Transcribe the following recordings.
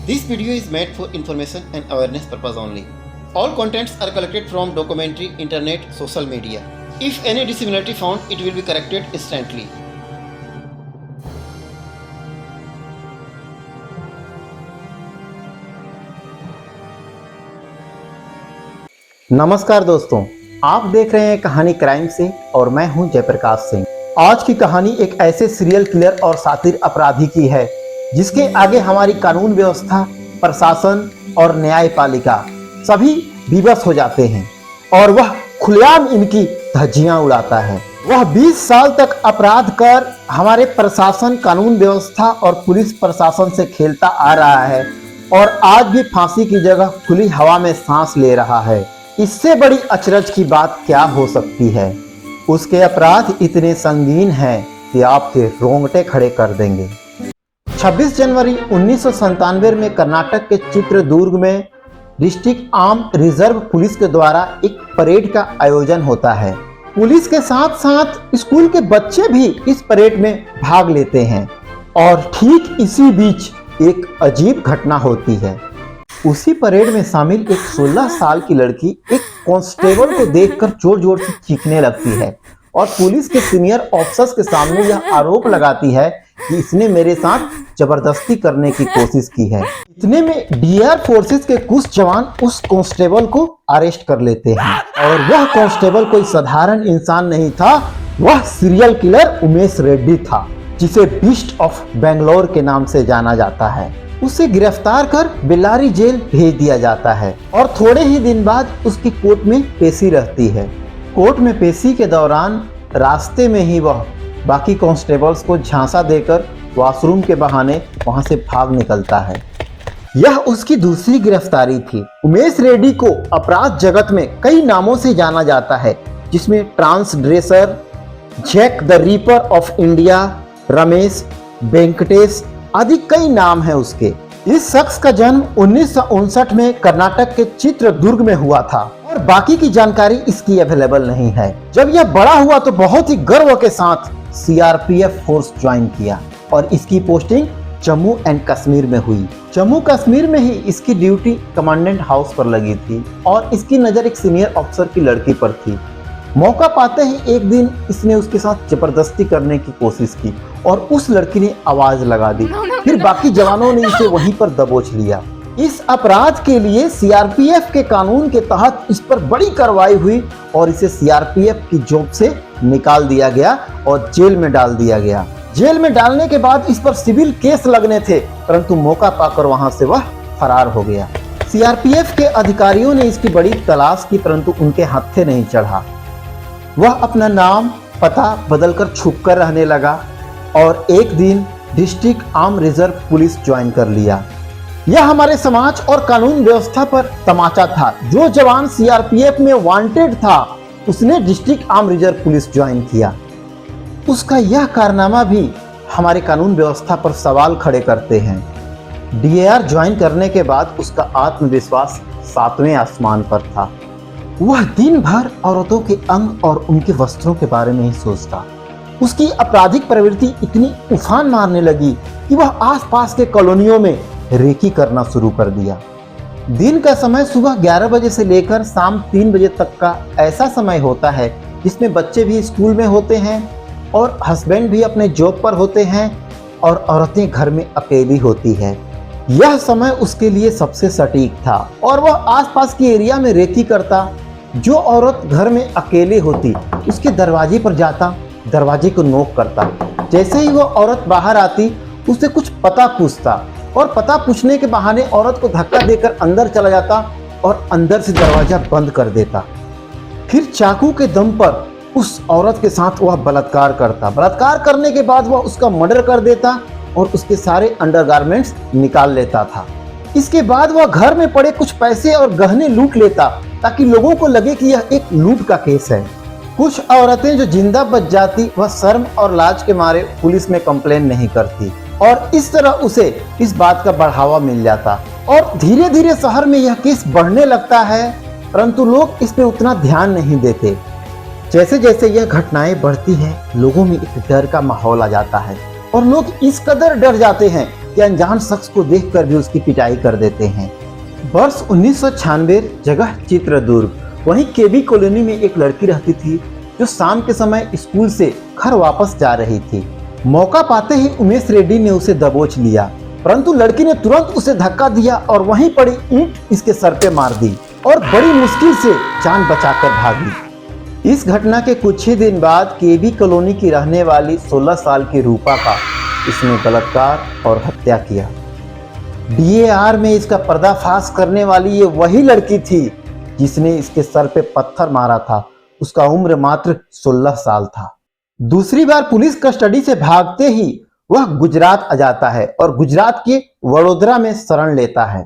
This video is made for information and awareness purpose only. All contents are collected from documentary, internet, social media. If any dissimilarity found, it will be corrected instantly. नमस्कार दोस्तों, आप देख रहे हैं कहानी crime से और मैं हूं जयप्रकाश सिंह। आज की कहानी एक ऐसे सीरियल किलर और शातिर अपराधी की है जिसके आगे हमारी कानून व्यवस्था, प्रशासन और न्यायपालिका सभी विवश हो जाते हैं और वह खुलेआम इनकी धज्जियां उड़ाता है। वह 20 साल तक अपराध कर हमारे प्रशासन, कानून व्यवस्था और पुलिस प्रशासन से खेलता आ रहा है और आज भी फांसी की जगह खुली हवा में सांस ले रहा है। इससे बड़ी अचरज की बात क्या हो सकती है। उसके अपराध इतने संगीन हैं कि आपके रोंगटे खड़े कर देंगे। 26 जनवरी 1997 में कर्नाटक के चित्रदुर्ग में डिस्ट्रिक्ट आर्म्ड रिजर्व पुलिस के द्वारा एक परेड का आयोजन होता है। पुलिस के साथ साथ स्कूल के बच्चे भी इस परेड में भाग लेते हैं और ठीक इसी बीच एक अजीब घटना होती है। उसी परेड में शामिल एक 16 साल की लड़की एक कांस्टेबल को देखकर जोर जोर से चीखने लगती है और पुलिस के सीनियर ऑफिसर्स के सामने यह आरोप लगाती है कि इसने मेरे साथ जबरदस्ती करने की कोशिश की है। इतने में डीआर फोर्सेस के कुछ जवान उस कांस्टेबल को अरेस्ट कर लेते हैं और वह कांस्टेबल कोई साधारण इंसान नहीं था, वह सीरियल किलर उमेश रेड्डी था, जिसे बीस्ट ऑफ बेंगलोर के नाम से जाना जाता है। उसे गिरफ्तार कर बेल्लारी जेल भेज दिया जाता है और थोड़े ही दिन बाद उसकी कोर्ट में पेशी रहती है। कोर्ट में पेशी के दौरान रास्ते में ही वह बाकी कांस्टेबल्स को झांसा देकर वॉशरूम के बहाने वहां से भाग निकलता है। यह उसकी दूसरी गिरफ्तारी थी। उमेश रेड्डी को अपराध जगत में कई नामों से जाना जाता है, जिसमें ट्रांसड्रेसर, Jack the Ripper of India, Ramesh, Venkatesh आदि कई नाम हैं उसके। इस शख्स का जन्म 1959 में कर्नाटक के चित्रदुर्ग में हुआ था और बाकी की जानकारी इसकी अवेलेबल नहीं है। जब यह बड़ा हुआ तो बहुत ही गर्व के साथ सीआरपीएफ फोर्स ज्वाइन किया और इसकी पोस्टिंग जम्मू एंड कश्मीर में हुई। जम्मू कश्मीर में ही इसकी ड्यूटी कमांडेंट हाउस पर लगी थी और इसकी नजर एक सीनियर ऑफिसर की लड़की पर थी। मौका पाते ही एक दिन इसने उसके साथ जबरदस्ती करने की कोशिश की और उस लड़की ने आवाज लगा दी। फिर बाकी जवानों ने इसे वहीं पर दबोच लिया। इस अपराध के लिए सीआरपीएफ के कानून के तहत इस पर बड़ी कार्रवाई हुई और इसे सीआरपीएफ की जॉब से निकाल दिया गया और जेल में डाल दिया गया। जेल में डालने के बाद इस पर सिविल केस लगने थे, परंतु मौका पाकर वहां से वह फरार हो गया। सीआरपीएफ के अधिकारियों ने इसकी बड़ी तलाश की, परंतु उनके हत्थे नहीं चढ़ा। वह अपना नाम पता बदलकर छुपकर रहने लगा और एक दिन district armed reserve police join कर लिया। यह हमारे समाज और कानून व्यवस्था पर तमाचा था। जो जवान सीआरपीएफ में वांटेड था उसने district armed reserve police join किया। उसका यह कारनामा भी हमारे कानून व्यवस्था पर सवाल खड़े करते हैं। डीएआर ज्वाइन करने के बाद उसका आत्मविश्वास 7वें आसमान पर था। वह दिन भर औरतों के अंग और उनके वस्त्रों के बारे में ही सोचता। उसकी आपराधिक प्रवृत्ति इतनी उफान मारने लगी कि वह आसपास के कॉलोनियों में रेकी करना शुरू कर दिया। दिन का समय सुबह 11 बजे से लेकर शाम 3 बजे तक का ऐसा समय होता है जिसमें बच्चे भी स्कूल में होते हैं और हस्बैंड भी अपने जॉब पर होते हैं और औरतें घर में अकेली होती है। यह समय उसके लिए सबसे सटीक था और वह आसपास के एरिया में रेकी करता। जो औरत घर में अकेले होती उसके दरवाजे पर जाता, दरवाजे को नॉक करता। जैसे ही वो औरत बाहर आती उससे कुछ पता पूछता और पता पूछने के बहाने औरत को धक्का देकर अंदर चला जाता और अंदर से दरवाजा बंद कर देता। फिर चाकू के दम पर उस औरत के साथ वह बलात्कार करता। बलात्कार करने के बाद वह उसका मर्डर कर देता और उसके सारे अंडरगारमेंट्स निकाल लेता था। इसके बाद वह घर में पड़े कुछ पैसे और गहने लूट लेता ताकि लोगों को लगे कि यह एक लूट का केस है। कुछ औरतें जो जिंदा बच जाती वह शर्म और लाज के मारे पुलिस में कंप्लेन नहीं करती और इस तरह उसे इस बात का बढ़ावा मिल जाता और धीरे धीरे शहर में यह केस बढ़ने लगता है, परंतु लोग इस पे उतना ध्यान नहीं देते। जैसे जैसे यह घटनाएं बढ़ती हैं, लोगों में एक डर का माहौल आ जाता है और लोग इस कदर डर जाते हैं कि अनजान शख्स को देखकर भी उसकी पिटाई कर देते हैं। वर्ष 1996, जगह चित्रदुर्ग। वहीं केबी कॉलोनी में एक लड़की रहती थी जो शाम के समय स्कूल से घर वापस जा रही थी। मौका पाते ही उमेश रेड्डी ने उसे दबोच लिया, परंतु लड़की ने तुरंत उसे धक्का दिया और वहीं पड़ी ईंट इसके सर पे मार दी और बड़ी मुश्किल से जान बचाकर भागी। इस घटना के कुछ ही दिन बाद केबी कॉलोनी की रहने वाली 16 साल की रूपा का इसने बलात्कार और हत्या किया। DAR में इसका पर्दाफाश करने वाली ये वही लड़की थी जिसने इसके सर पे पत्थर मारा था। उसका उम्र मात्र 16 साल था। दूसरी बार पुलिस कस्टडी से भागते ही वह गुजरात आ जाता है और गुजरात के वडोदरा में शरण लेता है,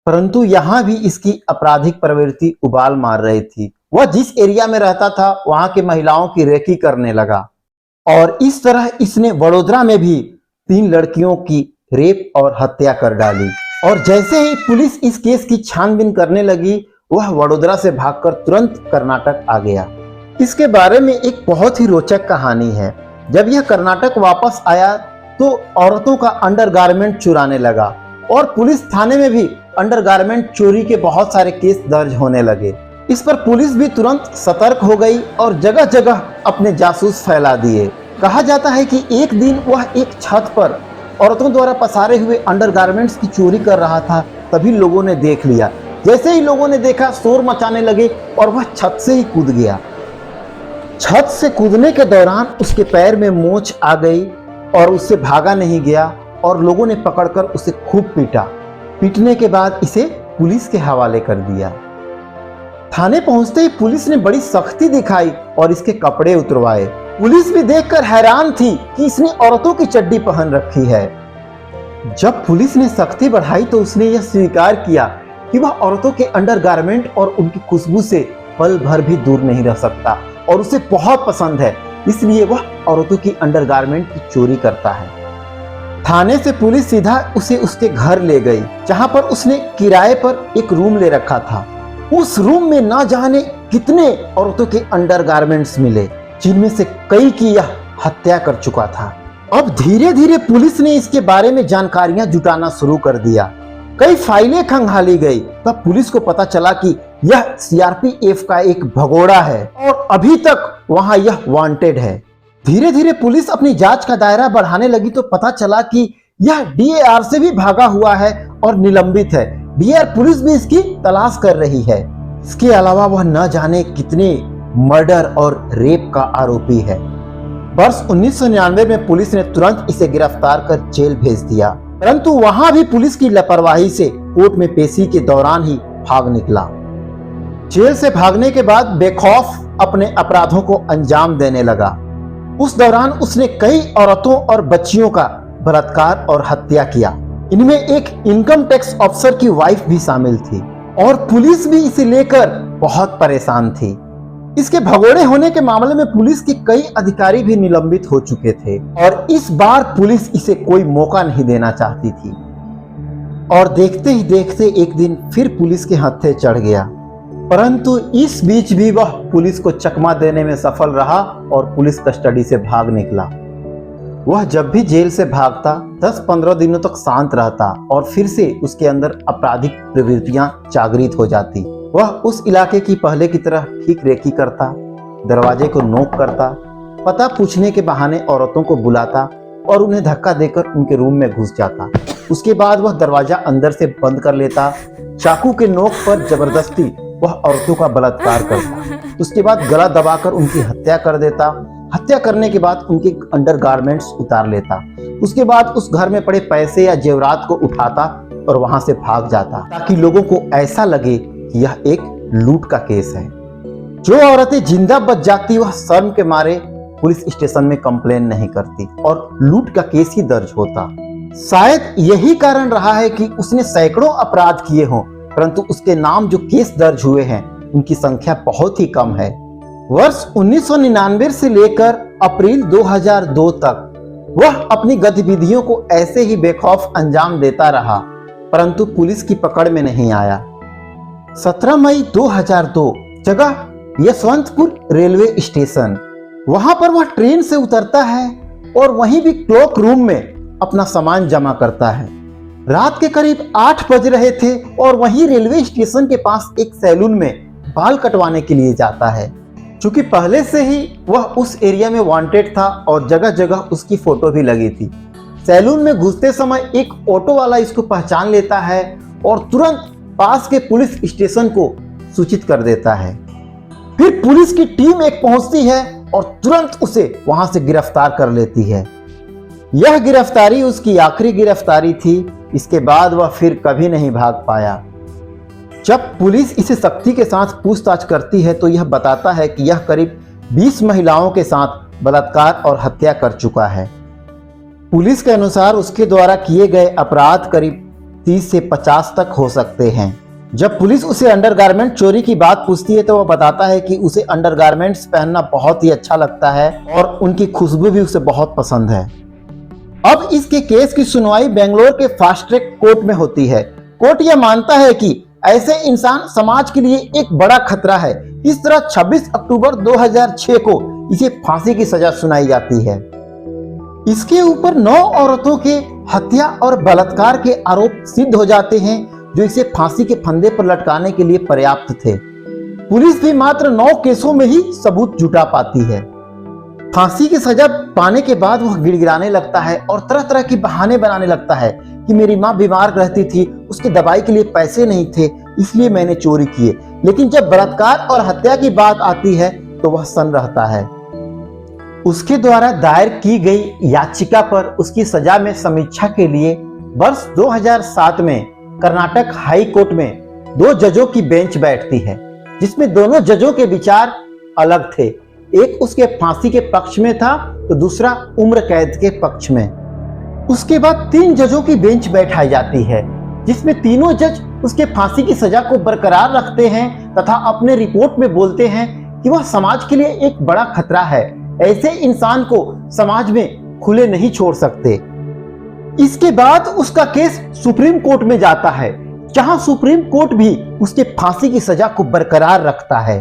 परंतु यहां भी इसकी आपराधिक प्रवृत्ति उबाल मार रही थी। वह जिस एरिया में रहता था वहां की महिलाओं की रेकी करने लगा और इस तरह इसने वडोदरा में भी 3 लड़कियों की रेप और हत्या कर डाली। और जैसे ही पुलिस इस केस की छानबीन करने लगी, वह वडोदरा से भागकर तुरंत कर्नाटक आ गया। इसके बारे में एक बहुत ही रोचक कहानी है। जब यह कर्नाटक वापस आया तो औरतों का अंडरगारमेंट चुराने लगा और पुलिस थाने में भी अंडरगारमेंट चोरी के बहुत सारे केस दर्ज होने लगे। इस पर पुलिस भी तुरंत सतर्क हो गई और जगह जगह अपने जासूस फैला दिए। कहा जाता है कि एक दिन वह एक छत पर औरतों द्वारा पसारे हुए अंडरगारमेंट्स की चोरी कर रहा था, तभी लोगों ने देख लिया। जैसे ही लोगों ने देखा, शोर मचाने लगे और वह छत से ही कूद गया। छत से कूदने के दौरान उसके पैर में मोच आ गई और उससे भागा नहीं गया और लोगों ने पकड़कर उसे खूब पीटा। पीटने के बाद इसे पुलिस के हवाले कर दिया। थाने पहुंचते ही पुलिस ने बड़ी सख्ती दिखाई और इसके कपड़े उतरवाए। पुलिस भी देखकर हैरान थी कि इसने औरतों की चड्डी पहन रखी है। जब पुलिस ने सख्ती बढ़ाई तो उसने यह स्वीकार किया कि वह औरतों के अंडरगारमेंट और उनकी खुशबू से पल भर भी दूर नहीं रह सकता और उसे बहुत पसंद है, इसलिए वह औरतों की अंडरगारमेंट की चोरी करता है। थाने से पुलिस सीधा उसे उसके घर ले गई, जहां पर उसने किराए पर एक रूम ले रखा था। उस रूम में ना जाने कितने औरतों के अंडरगारमेंट्स मिले, जिनमें से कई की यह हत्या कर चुका था। अब धीरे धीरे पुलिस ने इसके बारे में जानकारियां जुटाना शुरू कर दिया। कई फाइलें खंगाली गई, तब पुलिस को पता चला कि यह CRPF का एक भगोड़ा है और अभी तक वहां यह वांटेड है। धीरे धीरे पुलिस अपनी जांच का दायरा बढ़ाने लगी तो पता चला कि यह DAR से भी भागा हुआ है और निलंबित है। DAR पुलिस भी इसकी तलाश कर रही है। इसके अलावा वह न जाने कितने मर्डर और रेप का आरोपी है। वर्ष 1999 में पुलिस ने तुरंत इसे गिरफ्तार कर जेल भेज दिया, परंतु वहां भी पुलिस की लापरवाही से कोर्ट में पेशी के दौरान ही भाग निकला। जेल से भागने के बाद बेखौफ अपने अपराधों को अंजाम देने लगा। उस दौरान उसने कई औरतों और बच्चियों का बलात्कार और हत्या किया। इनमें एक इनकम टैक्स अफसर की वाइफ भी शामिल थी और पुलिस भी इसे लेकर बहुत परेशान थी। इसके भगोड़े होने के मामले में पुलिस के कई अधिकारी भी निलंबित हो चुके थे और इस बार पुलिस इसे कोई मौका नहीं देना चाहती थी। और देखते ही देखते एक दिन फिर पुलिस के हत्थे चढ़ गया, परंतु इस बीच भी वह पुलिस को चकमा देने में सफल रहा और पुलिस कस्टडी से भाग निकला। वह जब भी जेल से भागता 10-15 दिनों तक शांत रहता और फिर से उसके अंदर आपराधिक प्रवृत्तियां जागृत हो जाती। वह उस इलाके की पहले की तरह ठीक रेकी करता, दरवाजे को नॉक करता, पता पूछने के बहाने औरतों को बुलाता और उन्हें धक्का देकर उनके रूम में घुस जाता। उसके बाद वह दरवाजा अंदर से बंद कर लेता, चाकू के नोक पर जबरदस्ती वह औरतों का बलात्कार करता। उसके बाद गला दबाकर उनकी हत्या कर देता। हत्या करने के बाद उनके अंडरगारमेंट्स उतार लेता। उसके बाद उस घर में पड़े पैसे या जेवरात को उठाता और वहां से भाग जाता, ताकि लोगों को ऐसा लगे कि यह एक लूट का केस है। जो औरतें जिंदा बच जाती वह शर्म के मारे पुलिस स्टेशन में कंप्लेन नहीं करती और लूट का केस ही दर्ज होता। शायद यही कारण रहा है कि उसने सैकड़ों अपराध किए हों, परंतु उसके नाम जो केस दर्ज हुए हैं उनकी संख्या बहुत ही कम है। वर्ष 1999 से लेकर अप्रैल 2002 तक वह अपनी गतिविधियों को ऐसे ही बेखौफ अंजाम देता रहा, परंतु पुलिस की पकड़ में नहीं आया। 17 मई 2002 जगह यशवंतपुर रेलवे स्टेशन, वहां पर वह ट्रेन से उतरता है और वहीं भी क्लॉक रूम में अपना सामान जमा करता है। रात के करीब 8 बज रहे थे और वहीं रेलवे स्टेशन के पास एक सैलून में बाल कटवाने के लिए जाता है। क्योंकि पहले से ही वह उस एरिया में वांटेड था और जगह जगह उसकी फोटो भी लगी थी। सैलून में घुसते समय एक ऑटो वाला इसको पहचान लेता है और तुरंत पास के पुलिस स्टेशन को सूचित कर देता है। फिर पुलिस की टीम एक पहुंचती है और तुरंत उसे वहां से गिरफ्तार कर लेती है। यह गिरफ्तारी उसकी आखिरी गिरफ्तारी थी। इसके बाद वह फिर कभी नहीं भाग पाया। जब पुलिस इसे सख्ती के साथ पूछताछ करती है तो यह बताता है कि यह करीब 20 महिलाओं के साथ बलात्कार और हत्या कर चुका है। पुलिस के अनुसार उसके द्वारा किए गए अपराध करीब 30 से 50 तक हो सकते हैं। जब पुलिस उसे अंडरगारमेंट चोरी की बात पूछती है तो वह बताता है कि उसे अंडरगारमेंट्स पहनना बहुत ही अच्छा लगता है और उनकी खुशबू भी उसे बहुत पसंद है। अब इसके केस की सुनवाई बेंगलोर के फास्ट ट्रैक कोर्ट में होती है। कोर्ट यह मानता है कि ऐसे इंसान समाज के लिए एक बड़ा खतरा है। इस तरह 26 अक्टूबर 2006 को इसे फांसी की सजा सुनाई जाती है। इसके ऊपर 9 औरतों के हत्या और बलात्कार के आरोप सिद्ध हो जाते हैं जो इसे फांसी के फंदे पर लटकाने के लिए पर्याप्त थे। पुलिस भी मात्र 9 केसों में ही सबूत जुटा पाती है। फांसी की सजा पाने के बाद वह गिड़गिड़ाने लगता है और तरह तरह की बहाने बनाने लगता है कि मेरी माँ बीमार रहती थी, उसके दवाई के लिए पैसे नहीं थे, इसलिए मैंने चोरी किए। लेकिन जब बलात्कार और हत्या की बात आती है तो वह सन्न रहता है। उसके द्वारा दायर की गई याचिका पर उसकी सजा में समीक्षा के लिए वर्ष 2007 में कर्नाटक हाई कोर्ट में 2 जजों की बेंच बैठती है, जिसमें दोनों जजों के विचार अलग थे। एक उसके फांसी के पक्ष में था तो दूसरा उम्र कैद के पक्ष में। उसके बाद 3 जजों की बेंच बैठाई जाती है, जिसमें तीनों जज उसके फांसी की सजा को बरकरार रखते हैं तथा अपने रिपोर्ट में बोलते हैं कि वह समाज के लिए एक बड़ा खतरा है। ऐसे इंसान को समाज में खुले नहीं छोड़ सकते। इसके बाद उसका केस सुप्रीम कोर्ट में जाता है, जहां सुप्रीम कोर्ट भी उसके फांसी की सजा को बरकरार रखता है।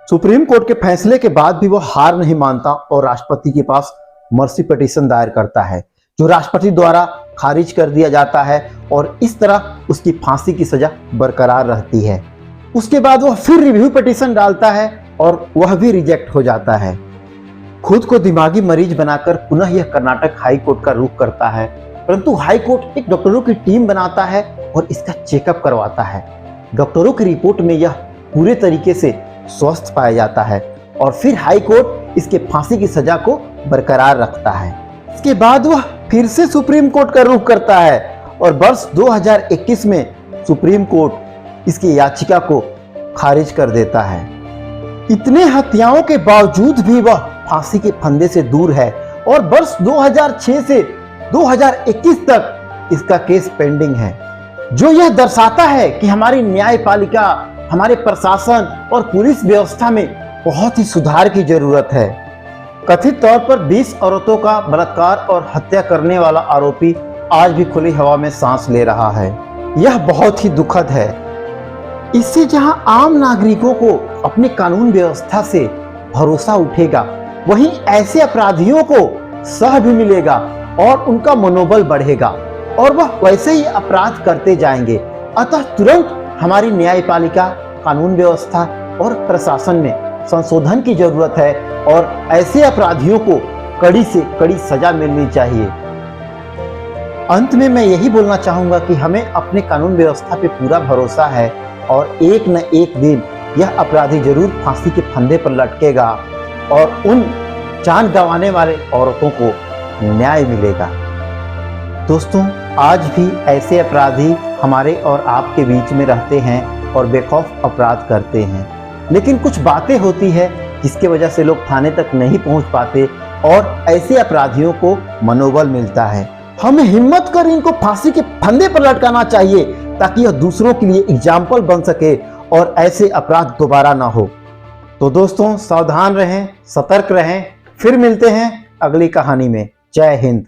सुप्रीम कोर्ट के फैसले के बाद भी वह हार नहीं मानता और राष्ट्रपति के पास मर्सी पिटीशन दायर करता है, जो राष्ट्रपति द्वारा खारिज कर दिया जाता है और इस तरह उसकी फांसी की सजा बरकरार रहती है। उसके बाद वह फिर रिव्यू पिटीशन डालता है और वह भी रिजेक्ट हो जाता है। खुद को दिमागी मरीज बनाकर पुनः यह कर्नाटक हाई कोर्ट का रुख करता है, परंतु हाई कोर्ट एक डॉक्टरों की टीम बनाता है और इसका चेकअप करवाता है। डॉक्टरों की रिपोर्ट में यह पूरे तरीके से स्वस्थ पाया जाता है और फिर हाई कोर्ट इसके फांसी की सजा को बरकरार रखता है। इसके बाद वह फिर से सुप्रीम कोर्ट का रुख करता है और वर्ष 2021 में सुप्रीम कोर्ट इसकी याचिका को खारिज कर देता है। इतने हत्याओं के बावजूद भी वह फांसी के फंदे से दूर है और वर्ष 2006 से 2021 तक इसका केस पेंडिंग है, जो यह दर्शाता है कि हमारी न्यायपालिका, हमारे प्रशासन और पुलिस व्यवस्था में बहुत ही सुधार की जरूरत है। कथित तौर पर 20 औरतों का बलात्कार और हत्या करने वाला आरोपी आज भी खुली हवा में सांस ले रहा है। यह बहुत ही दुखद है। इससे जहां आम नागरिकों को अपनी कानून व्यवस्था से भरोसा उठेगा, वहीं ऐसे अपराधियों को सह भी मिलेगा और उनका मनोबल बढ़ेगा और वह वैसे ही अपराध करते जाएंगे। अतः तुरंत हमारी न्यायपालिका, कानून व्यवस्था और प्रशासन में संशोधन की जरूरत है और ऐसे अपराधियों को कड़ी से कड़ी सजा मिलनी चाहिए। अंत में मैं यही बोलना चाहूंगा कि हमें अपने कानून व्यवस्था पे पूरा भरोसा है और एक न एक दिन यह अपराधी जरूर फांसी के फंदे पर लटकेगा और उन जान गंवाने वाले औरतों को न्याय मिलेगा। दोस्तों, आज भी ऐसे अपराधी हमारे और आपके बीच में रहते हैं और बेखौफ अपराध करते हैं, लेकिन कुछ बातें होती है जिसके वजह से लोग थाने तक नहीं पहुंच पाते और ऐसे अपराधियों को मनोबल मिलता है। हमें हिम्मत कर इनको फांसी के फंदे पर लटकाना चाहिए ताकि यह दूसरों के लिए एग्जाम्पल बन सके और ऐसे अपराध दोबारा ना हो। तो दोस्तों, सावधान रहें, सतर्क रहें। फिर मिलते हैं अगली कहानी में। जय हिंद।